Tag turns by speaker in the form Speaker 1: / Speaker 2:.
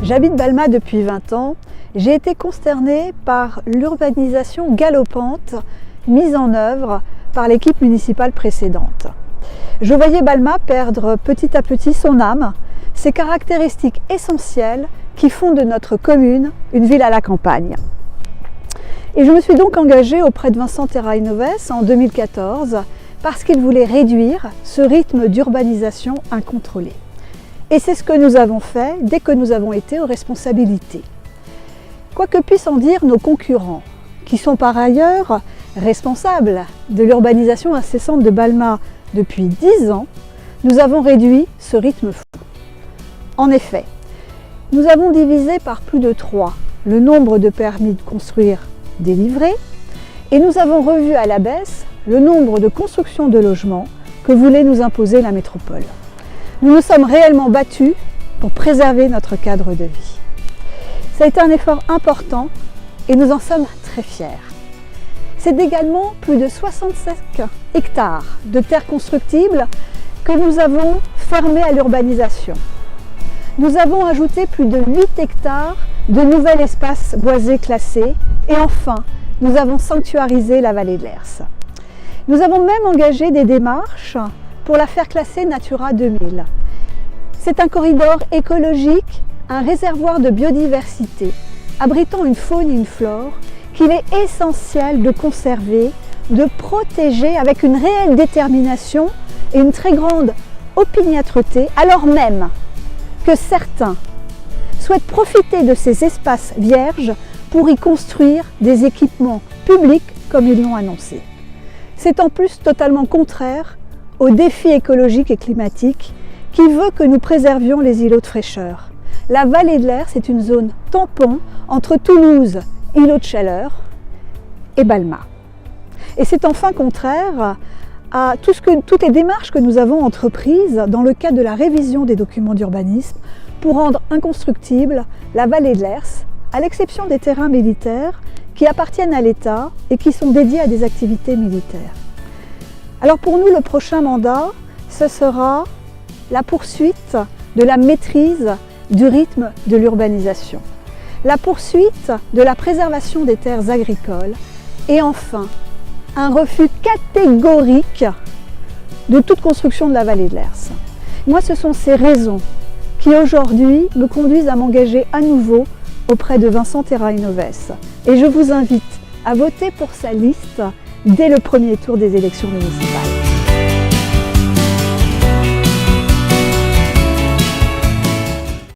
Speaker 1: J'habite Balma depuis 20 ans. J'ai été consternée par l'urbanisation galopante mise en œuvre par l'équipe municipale précédente. Je voyais Balma perdre petit à petit son âme, ses caractéristiques essentielles qui font de notre commune une ville à la campagne. Et je me suis donc engagée auprès de Vincent Terrail-Noves en 2014 parce qu'il voulait réduire ce rythme d'urbanisation incontrôlé. Et c'est ce que nous avons fait dès que nous avons été aux responsabilités. Quoi que puissent en dire nos concurrents, qui sont par ailleurs responsables de l'urbanisation incessante de Balma depuis 10 ans, nous avons réduit ce rythme fou. En effet, nous avons divisé par plus de 3 le nombre de permis de construire délivrés et nous avons revu à la baisse le nombre de constructions de logements que voulait nous imposer la métropole. Nous nous sommes réellement battus pour préserver notre cadre de vie. Ça a été un effort important et nous en sommes très fiers. C'est également plus de 65 hectares de terres constructibles que nous avons fermés à l'urbanisation. Nous avons ajouté plus de 8 hectares de nouvel espace boisé classé et enfin, nous avons sanctuarisé la vallée de l'Hers. Nous avons même engagé des démarches pour la faire classer Natura 2000. C'est un corridor écologique, un réservoir de biodiversité, abritant une faune et une flore qu'il est essentiel de conserver, de protéger avec une réelle détermination et une très grande opiniâtreté, alors même que certains souhaitent profiter de ces espaces vierges pour y construire des équipements publics comme ils l'ont annoncé. C'est en plus totalement contraire au défi écologique et climatique qui veut que nous préservions les îlots de fraîcheur. La vallée de l'Hers est une zone tampon entre Toulouse, îlot de chaleur, et Balma. Et c'est enfin contraire à toutes les démarches que nous avons entreprises dans le cadre de la révision des documents d'urbanisme pour rendre inconstructible la vallée de l'Hers, à l'exception des terrains militaires qui appartiennent à l'État et qui sont dédiés à des activités militaires. Alors pour nous, le prochain mandat, ce sera la poursuite de la maîtrise du rythme de l'urbanisation, la poursuite de la préservation des terres agricoles et enfin, un refus catégorique de toute construction de la vallée de l'Hers. Moi, ce sont ces raisons qui aujourd'hui me conduisent à m'engager à nouveau auprès de Vincent Terrail-Noves. Et je vous invite à voter pour sa liste dès le premier tour des élections municipales.